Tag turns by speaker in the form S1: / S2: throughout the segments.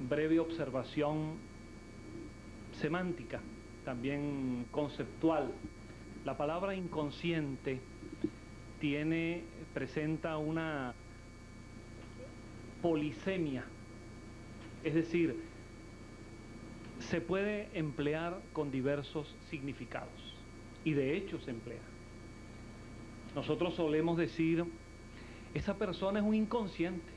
S1: breve observación semántica, también conceptual. La palabra inconsciente presenta una polisemia, es decir, se puede emplear con diversos significados, y de hecho se emplea. Nosotros solemos decir, esa persona es un inconsciente,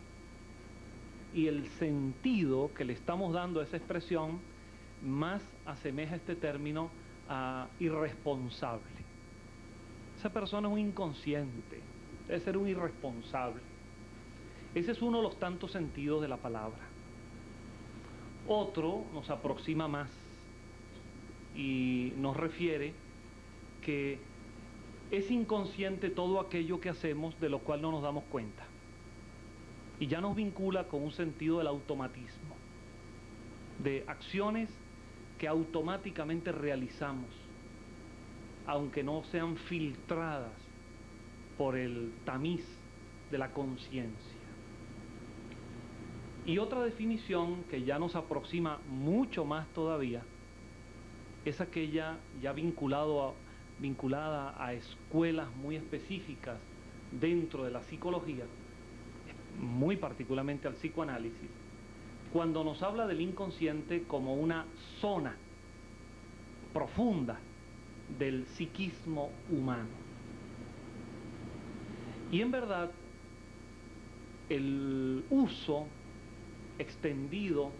S1: y el sentido que le estamos dando a esa expresión más asemeja este término a irresponsable. Esa persona es un inconsciente, debe ser un irresponsable. Ese es uno de los tantos sentidos de la palabra. Otro nos aproxima más y nos refiere que es inconsciente todo aquello que hacemos de lo cual no nos damos cuenta. Y ya nos vincula con un sentido del automatismo, de acciones que automáticamente realizamos, aunque no sean filtradas por el tamiz de la conciencia. Y otra definición que ya nos aproxima mucho más todavía es aquella ya vinculada a escuelas muy específicas dentro de la psicología, muy particularmente al psicoanálisis, cuando nos habla del inconsciente como una zona profunda del psiquismo humano. Y en verdad, el uso extendido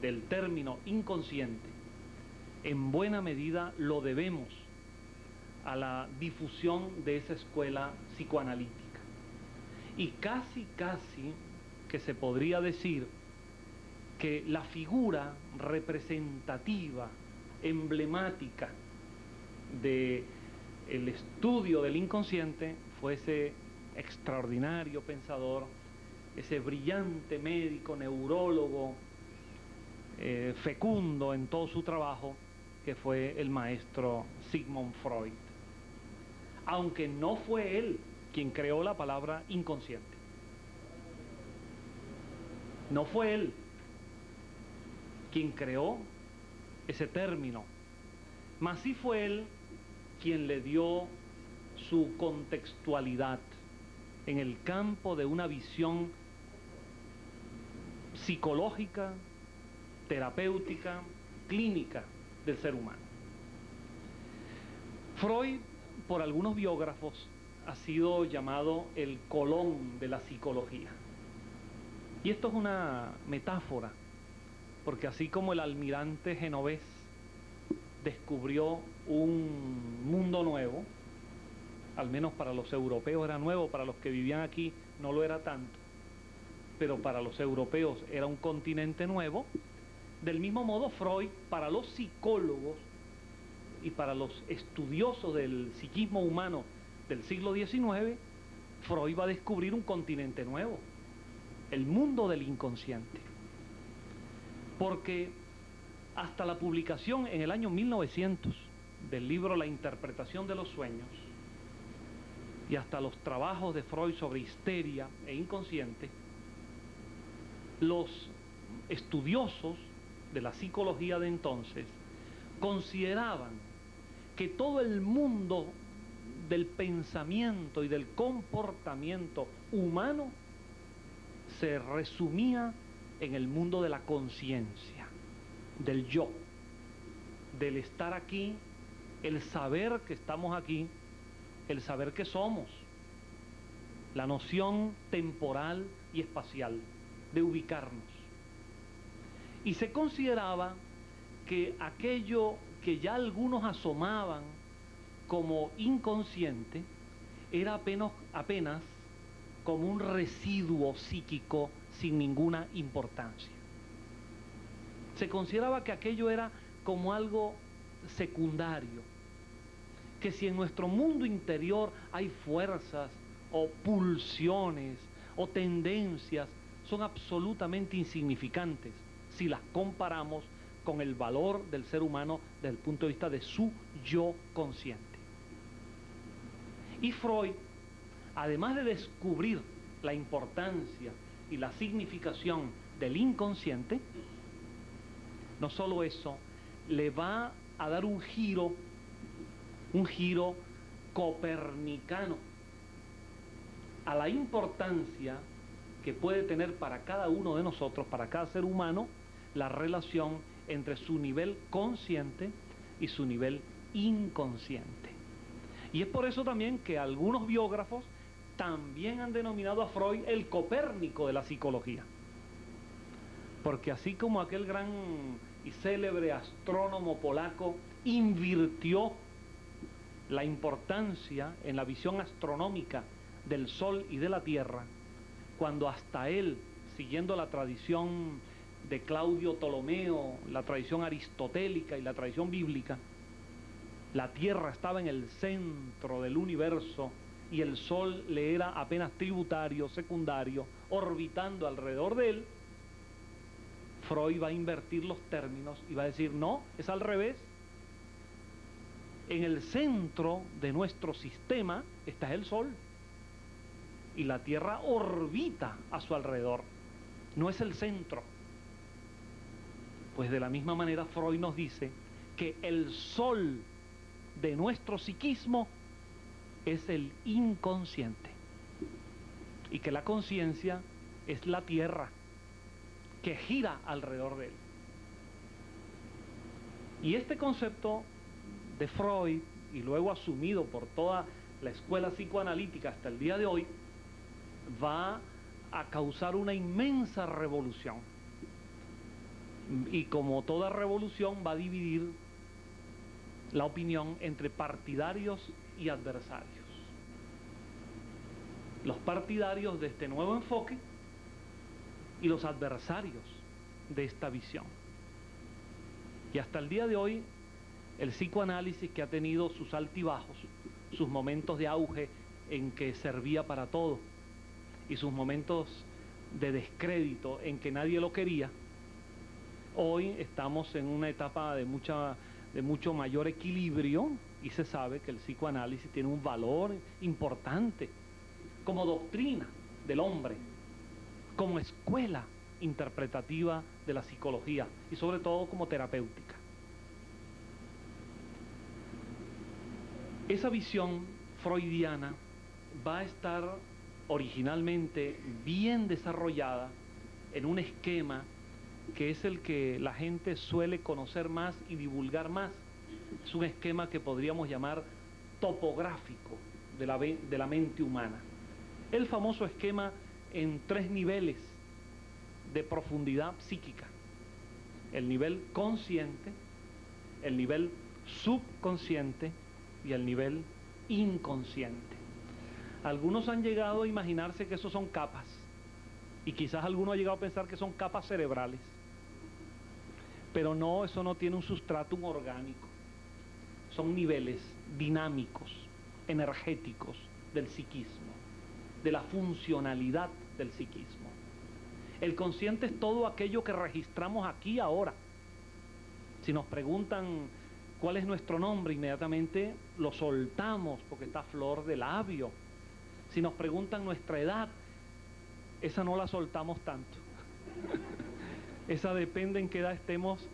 S1: del término inconsciente en buena medida lo debemos a la difusión de esa escuela psicoanalítica. Y casi que se podría decir que la figura representativa, emblemática del estudio del inconsciente fue ese extraordinario pensador, ese brillante médico, neurólogo, fecundo en todo su trabajo, que fue el maestro Sigmund Freud. Aunque no fue él quien creó la palabra inconsciente. No fue él quien creó ese término, mas sí fue él quien le dio su contextualidad en el campo de una visión psicológica, terapéutica, clínica del ser humano. Freud, por algunos biógrafos, ha sido llamado el Colón de la psicología. Y esto es una metáfora, porque así como el almirante genovés descubrió un mundo nuevo, al menos para los europeos era nuevo, para los que vivían aquí no lo era tanto, pero para los europeos era un continente nuevo. Del mismo modo, Freud, para los psicólogos y para los estudiosos del psiquismo humano del siglo XIX, Freud va a descubrir un continente nuevo, el mundo del inconsciente. Porque hasta la publicación en el año 1900 del libro La interpretación de los sueños, y hasta los trabajos de Freud sobre histeria e inconsciente, los estudiosos de la psicología de entonces consideraban que todo el mundo del pensamiento y del comportamiento humano se resumía en el mundo de la conciencia, del yo, del estar aquí, el saber que estamos aquí, el saber que somos, la noción temporal y espacial de ubicarnos. Y se consideraba que aquello que ya algunos asomaban como inconsciente era apenas como un residuo psíquico sin ninguna importancia. Se consideraba que aquello era como algo secundario, que si en nuestro mundo interior hay fuerzas o pulsiones o tendencias, son absolutamente insignificantes si las comparamos con el valor del ser humano desde el punto de vista de su yo consciente. Y Freud, además de descubrir la importancia y la significación del inconsciente, No solo eso, le va a dar un giro copernicano a la importancia que puede tener para cada uno de nosotros, para cada ser humano, la relación entre su nivel consciente y su nivel inconsciente. Y es por eso también que algunos biógrafos también han denominado a Freud el Copérnico de la psicología. Porque así como aquel gran y célebre astrónomo polaco invirtió la importancia en la visión astronómica del Sol y de la Tierra, cuando hasta él, siguiendo la tradición de Claudio Ptolomeo, la tradición aristotélica y la tradición bíblica, la Tierra estaba en el centro del universo y el Sol le era apenas tributario, secundario, orbitando alrededor de él, Freud va a invertir los términos y va a decir, no, es al revés. En el centro de nuestro sistema está el Sol y la Tierra orbita a su alrededor, no es el centro. Pues de la misma manera Freud nos dice que el Sol de nuestro psiquismo es el inconsciente y que la conciencia es la Tierra que gira alrededor de él. Y este concepto de Freud, y luego asumido por toda la escuela psicoanalítica hasta el día de hoy, va a causar una inmensa revolución. Y como toda revolución va a dividir la opinión entre partidarios y adversarios. Los partidarios de este nuevo enfoque y los adversarios de esta visión. Y hasta el día de hoy, el psicoanálisis, que ha tenido sus altibajos, sus momentos de auge en que servía para todo, y sus momentos de descrédito en que nadie lo quería, hoy estamos en una etapa de mucho mayor equilibrio, y se sabe que el psicoanálisis tiene un valor importante como doctrina del hombre, como escuela interpretativa de la psicología y sobre todo como terapéutica. Esa visión freudiana va a estar originalmente bien desarrollada en un esquema que es el que la gente suele conocer más y divulgar más. Es un esquema que podríamos llamar topográfico de la mente humana. El famoso esquema en 3 niveles de profundidad psíquica: el nivel consciente, el nivel subconsciente y el nivel inconsciente. Algunos han llegado a imaginarse que esos son capas, y quizás alguno ha llegado a pensar que son capas cerebrales, pero no, eso no tiene un sustratum orgánico. Son niveles dinámicos, energéticos del psiquismo, de la funcionalidad del psiquismo. El consciente es todo aquello que registramos aquí ahora. Si nos preguntan cuál es nuestro nombre, inmediatamente lo soltamos porque está a flor de labio. Si nos preguntan nuestra edad, esa no la soltamos tanto. Esa depende en qué edad estemos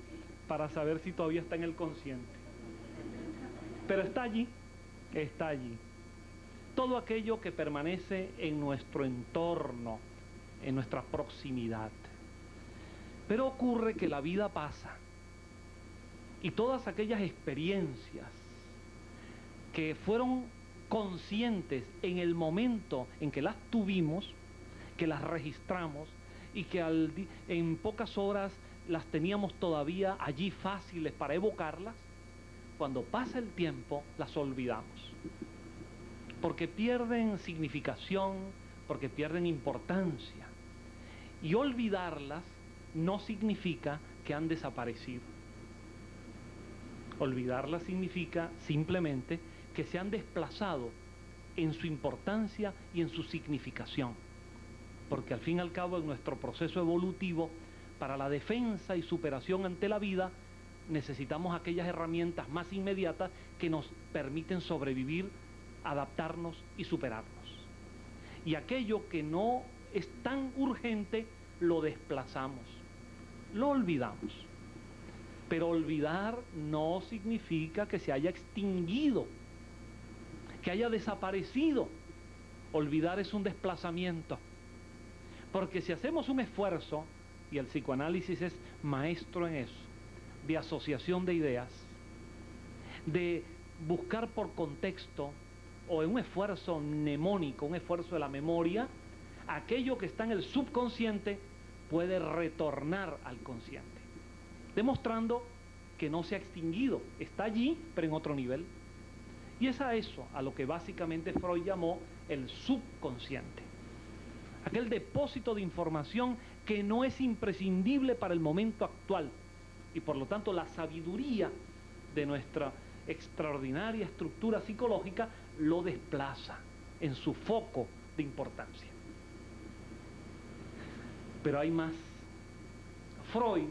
S1: para saber si todavía está en el consciente. Pero está allí, está allí. Todo aquello que permanece en nuestro entorno, en nuestra proximidad. Pero ocurre que la vida pasa y todas aquellas experiencias que fueron conscientes en el momento en que las tuvimos, que las registramos y que en pocas horas las teníamos todavía allí fáciles para evocarlas, cuando pasa el tiempo las olvidamos, porque pierden significación, porque pierden importancia. Y olvidarlas no significa que han desaparecido. Olvidarlas significa simplemente que se han desplazado en su importancia y en su significación. Porque al fin y al cabo, en nuestro proceso evolutivo, para la defensa y superación ante la vida, necesitamos aquellas herramientas más inmediatas que nos permiten sobrevivir, adaptarnos y superarnos. Y aquello que no es tan urgente, lo desplazamos, lo olvidamos. Pero olvidar no significa que se haya extinguido, que haya desaparecido. Olvidar es un desplazamiento. Porque si hacemos un esfuerzo, y el psicoanálisis es maestro en eso, de asociación de ideas, de buscar por contexto, o en un esfuerzo mnemónico, un esfuerzo de la memoria, aquello que está en el subconsciente puede retornar al consciente, demostrando que no se ha extinguido, está allí, pero en otro nivel. Y es a eso a lo que básicamente Freud llamó el subconsciente. Aquel depósito de información que no es imprescindible para el momento actual. Y por lo tanto la sabiduría de nuestra extraordinaria estructura psicológica lo desplaza en su foco de importancia. Pero hay más. Freud,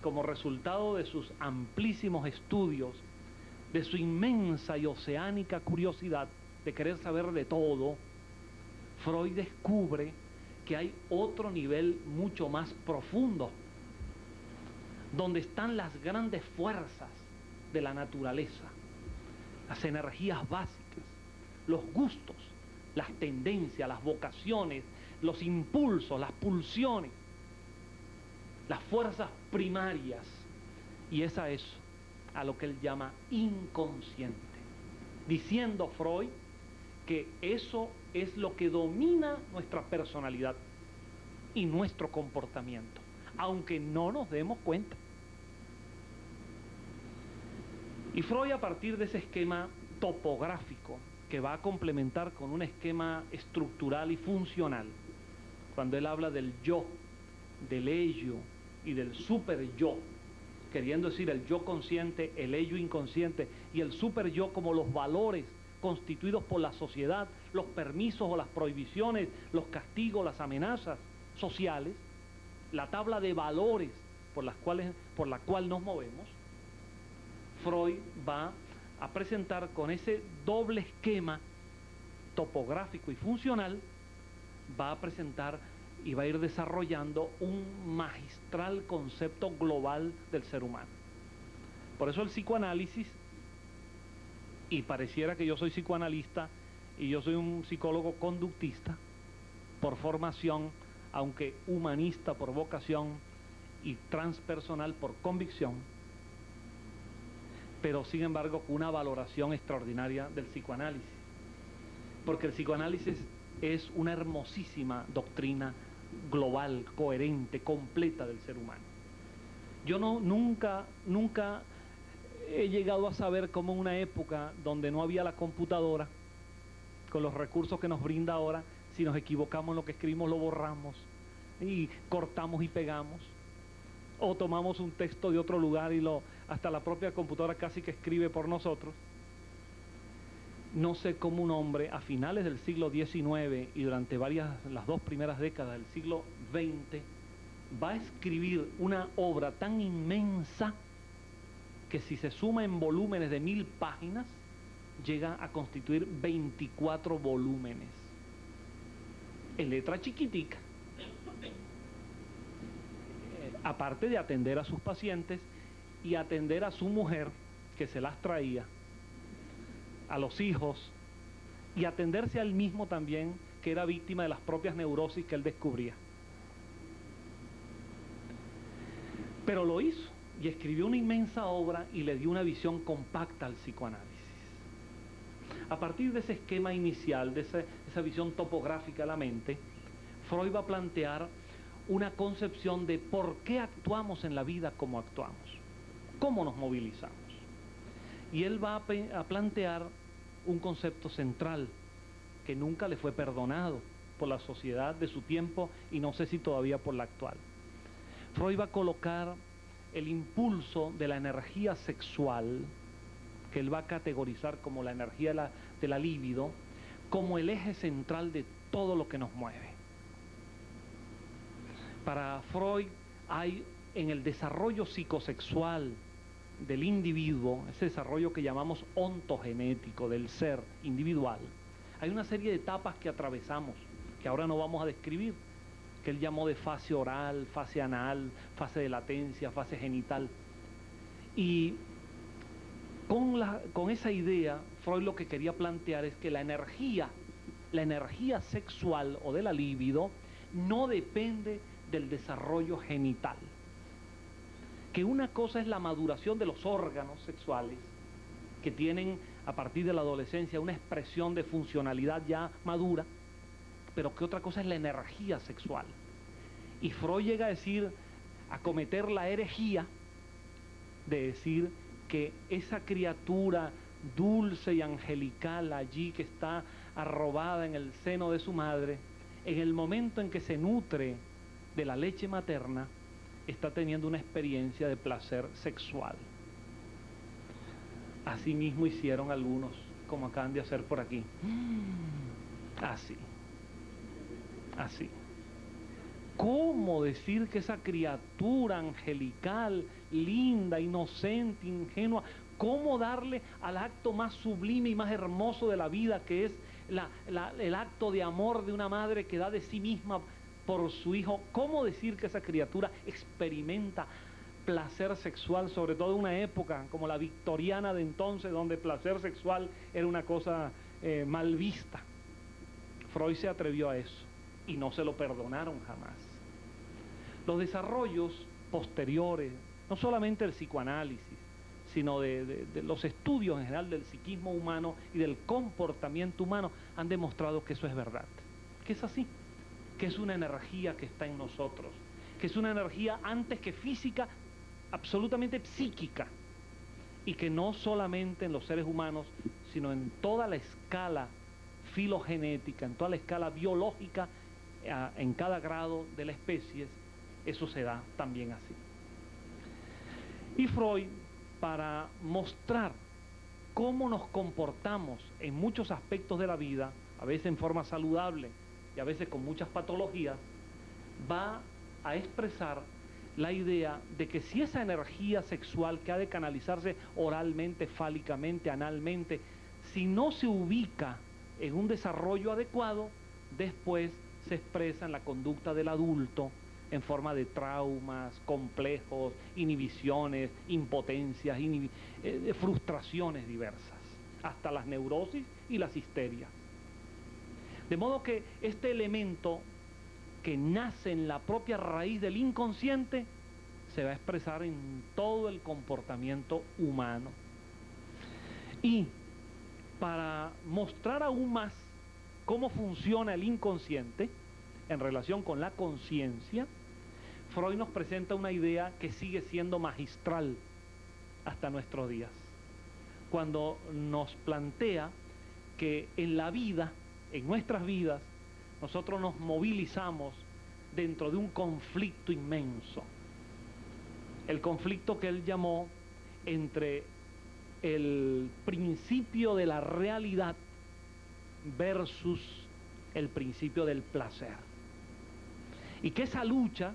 S1: como resultado de sus amplísimos estudios, de su inmensa y oceánica curiosidad de querer saber de todo, Freud descubre que hay otro nivel mucho más profundo, donde están las grandes fuerzas de la naturaleza, las energías básicas, los gustos, las tendencias, las vocaciones, los impulsos, las pulsiones, las fuerzas primarias. Y es a eso a lo que él llama inconsciente, diciendo Freud que eso es lo que domina nuestra personalidad y nuestro comportamiento, aunque no nos demos cuenta. Y Freud, a partir de ese esquema topográfico que va a complementar con un esquema estructural y funcional, cuando él habla del yo, del ello y del super yo, queriendo decir el yo consciente, el ello inconsciente y el super yo como los valores constituidos por la sociedad, los permisos o las prohibiciones, los castigos, las amenazas sociales, la tabla de valores por la cual nos movemos. Freud va a presentar con ese doble esquema topográfico y funcional, va a presentar y va a ir desarrollando un magistral concepto global del ser humano. Por eso el psicoanálisis, y pareciera que yo soy psicoanalista y yo soy un psicólogo conductista por formación, aunque humanista por vocación y transpersonal por convicción, pero sin embargo con una valoración extraordinaria del psicoanálisis, porque el psicoanálisis es una hermosísima doctrina global, coherente, completa del ser humano. Yo nunca he llegado a saber cómo en una época donde no había la computadora, con los recursos que nos brinda ahora, si nos equivocamos en lo que escribimos lo borramos y cortamos y pegamos, o tomamos un texto de otro lugar y hasta la propia computadora casi que escribe por nosotros. No sé cómo un hombre a finales del siglo XIX y durante las dos primeras décadas del siglo XX va a escribir una obra tan inmensa que si se suma en volúmenes de 1000 páginas llega a constituir 24 volúmenes en letra chiquitica, aparte de atender a sus pacientes y atender a su mujer que se las traía, a los hijos, y atenderse a él mismo también, que era víctima de las propias neurosis que él descubría. Pero lo hizo y escribió una inmensa obra y le dio una visión compacta al psicoanálisis. A partir de ese esquema inicial, de esa visión topográfica de la mente, Freud va a plantear una concepción de por qué actuamos en la vida como actuamos, cómo nos movilizamos. Y él va a plantear un concepto central que nunca le fue perdonado por la sociedad de su tiempo y no sé si todavía por la actual. Freud va a colocar el impulso de la energía sexual, que él va a categorizar como la energía de la libido, como el eje central de todo lo que nos mueve. Para Freud hay en el desarrollo psicosexual del individuo, ese desarrollo que llamamos ontogenético del ser individual, hay una serie de etapas que atravesamos, que ahora no vamos a describir, que él llamó de fase oral, fase anal, fase de latencia, fase genital. Y con esa idea, Freud lo que quería plantear es que la energía sexual o de la libido no depende del desarrollo genital. Que una cosa es la maduración de los órganos sexuales, que tienen a partir de la adolescencia una expresión de funcionalidad ya madura, pero que otra cosa es la energía sexual. Y Freud llega a decir, a cometer la herejía de decir que esa criatura dulce y angelical allí que está arrobada en el seno de su madre, en el momento en que se nutre de la leche materna, está teniendo una experiencia de placer sexual. Así mismo hicieron algunos, como acaban de hacer por aquí. Así. Así. ¿Cómo decir que esa criatura angelical, linda, inocente, ingenua, cómo darle al acto más sublime y más hermoso de la vida, que es el acto de amor de una madre que da de sí misma por su hijo? ¿Cómo decir que esa criatura experimenta placer sexual, sobre todo en una época como la victoriana de entonces, donde placer sexual era una cosa mal vista? Freud se atrevió a eso y no se lo perdonaron jamás. Los desarrollos posteriores, no solamente del psicoanálisis, sino de los estudios en general del psiquismo humano y del comportamiento humano, han demostrado que eso es verdad, que es así, que es una energía que está en nosotros, que es una energía antes que física, absolutamente psíquica, y que no solamente en los seres humanos, sino en toda la escala filogenética, en toda la escala biológica, en cada grado de la especie, eso se da también así. Y Freud, para mostrar cómo nos comportamos en muchos aspectos de la vida, a veces en forma saludable y a veces con muchas patologías, va a expresar la idea de que si esa energía sexual que ha de canalizarse oralmente, fálicamente, analmente, si no se ubica en un desarrollo adecuado, después se expresa en la conducta del adulto en forma de traumas, complejos, inhibiciones, impotencias, frustraciones diversas, hasta las neurosis y las histerias. De modo que este elemento que nace en la propia raíz del inconsciente se va a expresar en todo el comportamiento humano. Y para mostrar aún más cómo funciona el inconsciente en relación con la conciencia, Freud nos presenta una idea que sigue siendo magistral hasta nuestros días, cuando nos plantea que en la vida, en nuestras vidas, nosotros nos movilizamos dentro de un conflicto inmenso. El conflicto que él llamó entre el principio de la realidad versus el principio del placer. Y que esa lucha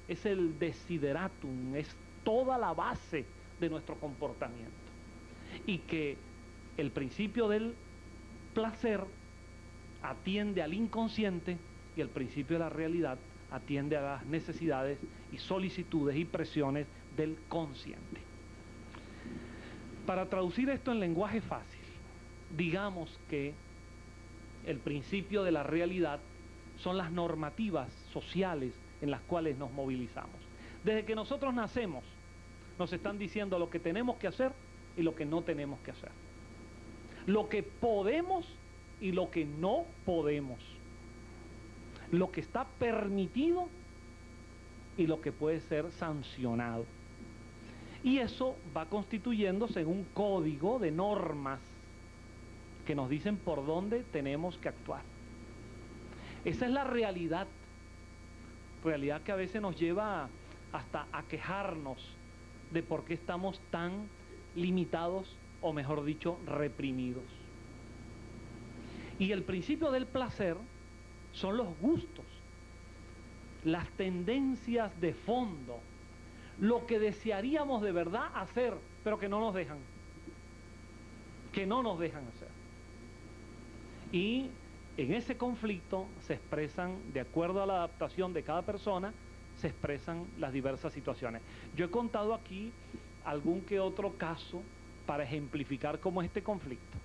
S1: es el desideratum, es toda la base de nuestro comportamiento. Y que el principio del placer atiende al inconsciente y el principio de la realidad atiende a las necesidades y solicitudes y presiones del consciente. Para traducir esto en lenguaje fácil, digamos que el principio de la realidad son las normativas sociales en las cuales nos movilizamos. Desde que nosotros nacemos, nos están diciendo lo que tenemos que hacer y lo que no tenemos que hacer. Lo que podemos y lo que no podemos. Lo que está permitido y lo que puede ser sancionado. Y eso va constituyéndose en un código de normas que nos dicen por dónde tenemos que actuar. Esa es la realidad que a veces nos lleva hasta a quejarnos de por qué estamos tan limitados, o mejor dicho, reprimidos. Y el principio del placer son los gustos, las tendencias de fondo, lo que desearíamos de verdad hacer, pero que no nos dejan hacer. Y en ese conflicto se expresan, de acuerdo a la adaptación de cada persona, se expresan las diversas situaciones. Yo he contado aquí algún que otro caso para ejemplificar cómo es este conflicto.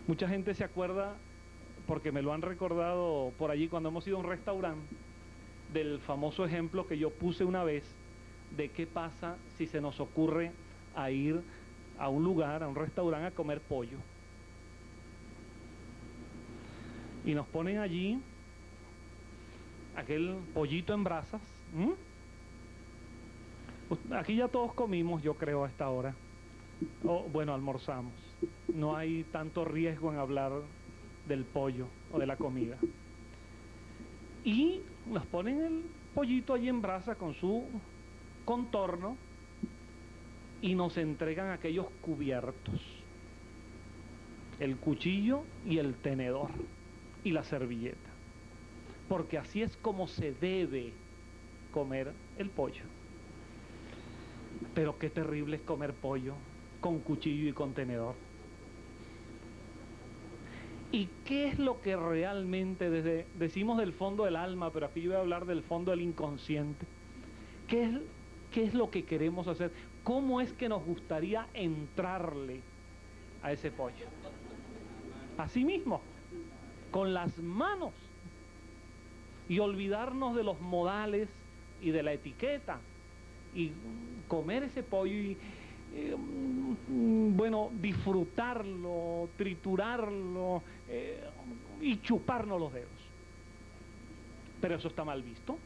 S1: Mucha gente se acuerda, porque me lo han recordado por allí cuando hemos ido a un restaurante, del famoso ejemplo que yo puse una vez de qué pasa si se nos ocurre a ir a un lugar, a un restaurante a comer pollo. Y nos ponen allí aquel pollito en brasas. Aquí ya todos comimos, yo creo, a esta hora. Bueno, almorzamos. No hay tanto riesgo en hablar del pollo o de la comida. Y nos ponen el pollito allí en brasa con su contorno y nos entregan aquellos cubiertos, el cuchillo y el tenedor y la servilleta, porque así es como se debe comer el pollo. Pero qué terrible es comer pollo con cuchillo y con tenedor. ¿Y qué es lo que realmente, decimos del fondo del alma, pero aquí yo voy a hablar del fondo del inconsciente? ¿Qué es lo que queremos hacer? ¿Cómo es que nos gustaría entrarle a ese pollo? Así mismo, con las manos, y olvidarnos de los modales y de la etiqueta, y comer ese pollo y bueno, disfrutarlo, triturarlo y chuparnos los dedos. Pero eso está mal visto.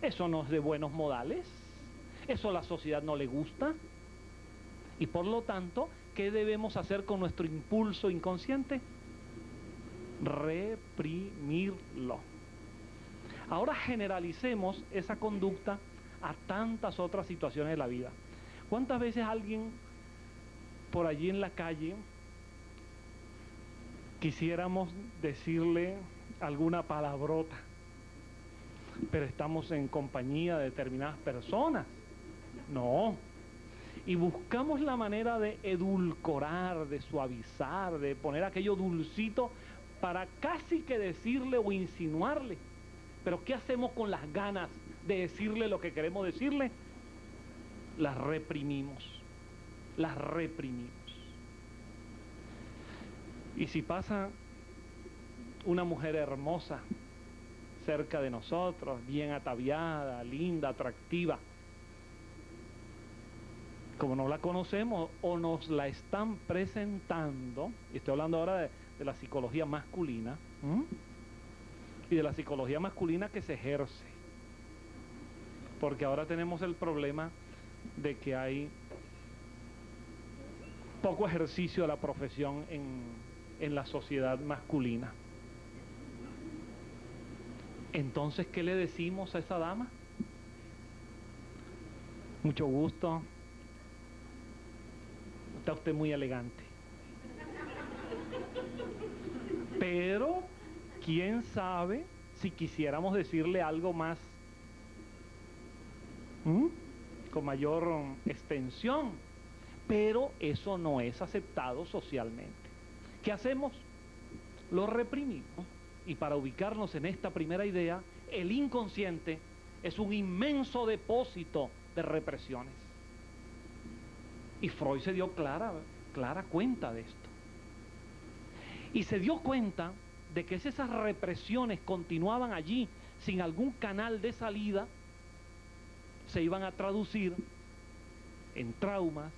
S1: Eso no es de buenos modales. Eso a la sociedad no le gusta. Y por lo tanto, ¿qué debemos hacer con nuestro impulso inconsciente? Reprimirlo. Ahora generalicemos esa conducta a tantas otras situaciones de la vida. ¿Cuántas veces alguien por allí en la calle quisiéramos decirle alguna palabrota, pero estamos en compañía de determinadas personas? No. Y buscamos la manera de edulcorar, de suavizar, de poner aquello dulcito para casi que decirle o insinuarle. Pero ¿qué hacemos con las ganas de decirle lo que queremos decirle? Las reprimimos, las reprimimos. Y si pasa una mujer hermosa cerca de nosotros, bien ataviada, linda, atractiva, como no la conocemos o nos la están presentando, y estoy hablando ahora de la psicología masculina, y de la psicología masculina que se ejerce, porque ahora tenemos el problema de que hay poco ejercicio de la profesión en la sociedad masculina. Entonces, ¿qué le decimos a esa dama? Mucho gusto, está usted muy elegante. Pero, ¿quién sabe si quisiéramos decirle algo más con mayor extensión? Pero eso no es aceptado socialmente. ¿Qué hacemos? Lo reprimimos. Y para ubicarnos en esta primera idea, el inconsciente es un inmenso depósito de represiones. Y Freud se dio clara cuenta de esto. Y se dio cuenta de que si esas represiones continuaban allí sin algún canal de salida, se iban a traducir en traumas,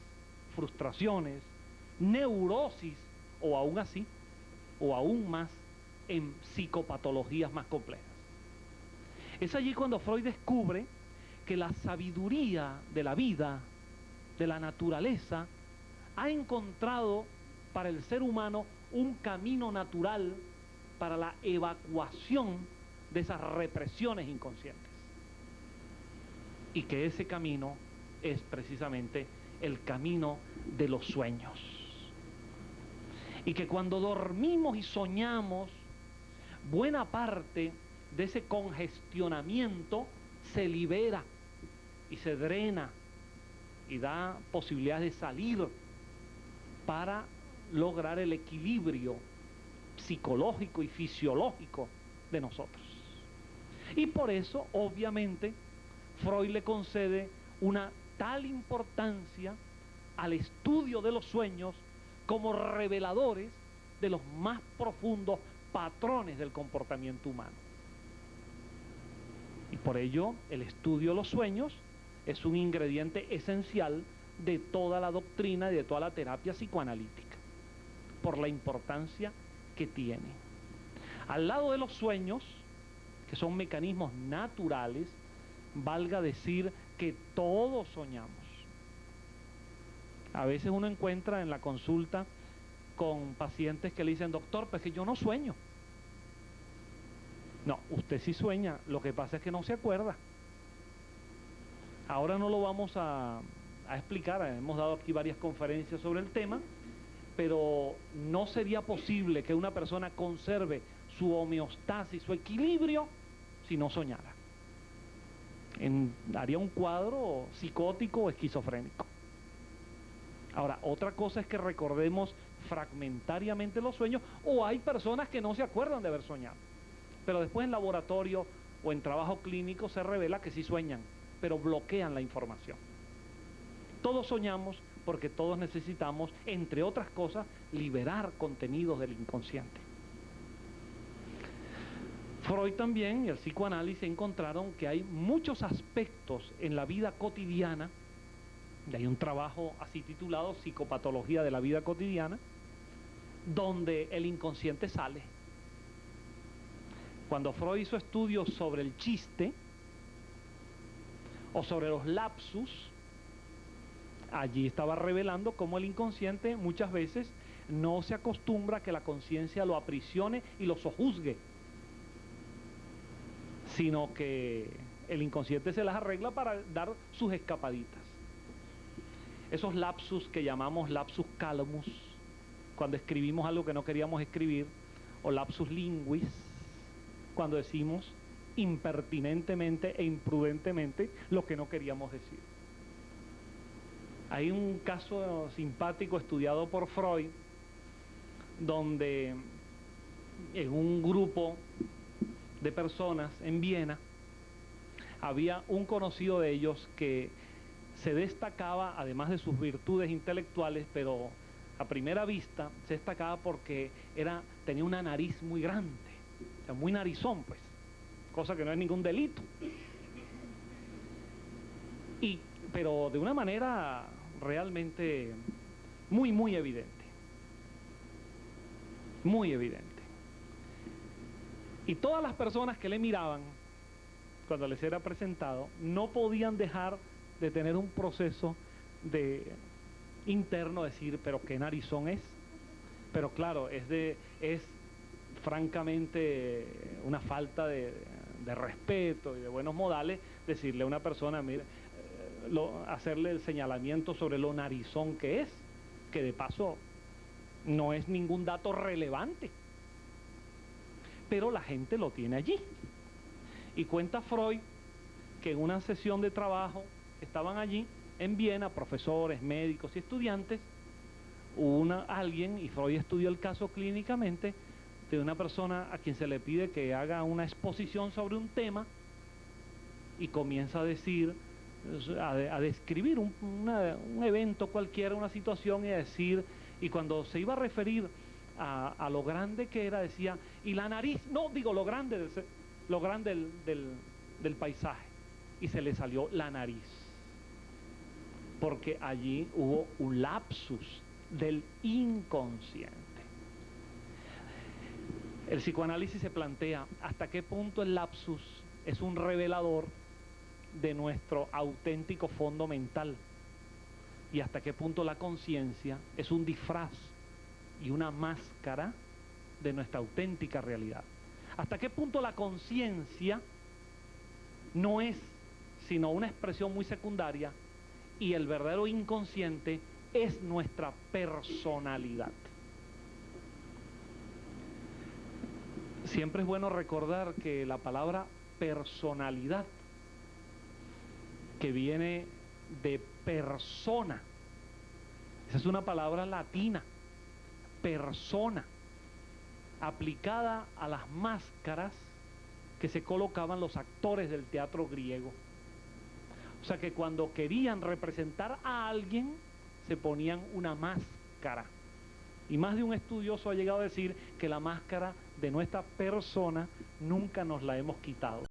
S1: frustraciones, neurosis o aún así, o aún más, en psicopatologías más complejas. Es allí cuando Freud descubre que la sabiduría de la vida, de la naturaleza, ha encontrado para el ser humano un camino natural para la evacuación de esas represiones inconscientes. Y que ese camino es precisamente el camino de los sueños. Y que cuando dormimos y soñamos, buena parte de ese congestionamiento se libera y se drena y da posibilidades de salir para lograr el equilibrio psicológico y fisiológico de nosotros. Y por eso, obviamente, Freud le concede una vital importancia al estudio de los sueños como reveladores de los más profundos patrones del comportamiento humano. Y por ello, el estudio de los sueños es un ingrediente esencial de toda la doctrina y de toda la terapia psicoanalítica, por la importancia que tiene. Al lado de los sueños, que son mecanismos naturales, valga decir que todos soñamos. A veces uno encuentra en la consulta con pacientes que le dicen, doctor, pues que yo no sueño. No, usted sí sueña, lo que pasa es que no se acuerda. Ahora no lo vamos a explicar, hemos dado aquí varias conferencias sobre el tema, pero no sería posible que una persona conserve su homeostasis, su equilibrio, si no soñara. Haría un cuadro psicótico o esquizofrénico. Ahora, otra cosa es que recordemos fragmentariamente los sueños, o hay personas que no se acuerdan de haber soñado, pero después en laboratorio o en trabajo clínico se revela que sí sueñan, pero bloquean la información. Todos soñamos porque todos necesitamos, entre otras cosas, liberar contenidos del inconsciente. Freud también y el psicoanálisis encontraron que hay muchos aspectos en la vida cotidiana, y hay un trabajo así titulado Psicopatología de la vida cotidiana, donde el inconsciente sale. Cuando Freud hizo estudios sobre el chiste o sobre los lapsus, allí estaba revelando cómo el inconsciente muchas veces no se acostumbra a que la conciencia lo aprisione y lo sojuzgue, sino que el inconsciente se las arregla para dar sus escapaditas. Esos lapsus que llamamos lapsus calmus, cuando escribimos algo que no queríamos escribir, o lapsus linguis, cuando decimos impertinentemente e imprudentemente lo que no queríamos decir. Hay un caso simpático estudiado por Freud, donde en un grupo de personas en Viena había un conocido de ellos que se destacaba, además de sus virtudes intelectuales, pero a primera vista se destacaba porque tenía una nariz muy grande, o sea, muy narizón, pues, cosa que no es ningún delito. Pero de una manera realmente muy, muy evidente. Muy evidente. Y todas las personas que le miraban, cuando les era presentado, no podían dejar de tener un proceso interno, decir, pero qué narizón es. Pero claro, es francamente una falta de respeto y de buenos modales decirle a una persona, mire, hacerle el señalamiento sobre lo narizón que es, que de paso no es ningún dato relevante, pero la gente lo tiene allí. Y cuenta Freud que en una sesión de trabajo estaban allí en Viena profesores, médicos y estudiantes, alguien, y Freud estudió el caso clínicamente, de una persona a quien se le pide que haga una exposición sobre un tema y comienza a decir, a describir un evento cualquiera, una situación, y a decir, y cuando se iba a referir a lo grande que era, decía, y la nariz, no, digo lo grande del paisaje, y se le salió la nariz, porque allí hubo un lapsus del inconsciente. El psicoanálisis se plantea hasta qué punto el lapsus es un revelador de nuestro auténtico fondo mental y hasta qué punto la conciencia es un disfraz y una máscara de nuestra auténtica realidad. Hasta qué punto la conciencia no es sino una expresión muy secundaria y el verdadero inconsciente es nuestra personalidad. Siempre es bueno recordar que la palabra personalidad, que viene de persona, esa es una palabra latina, persona, aplicada a las máscaras que se colocaban los actores del teatro griego. O sea que cuando querían representar a alguien, se ponían una máscara. Y más de un estudioso ha llegado a decir que la máscara de nuestra persona nunca nos la hemos quitado.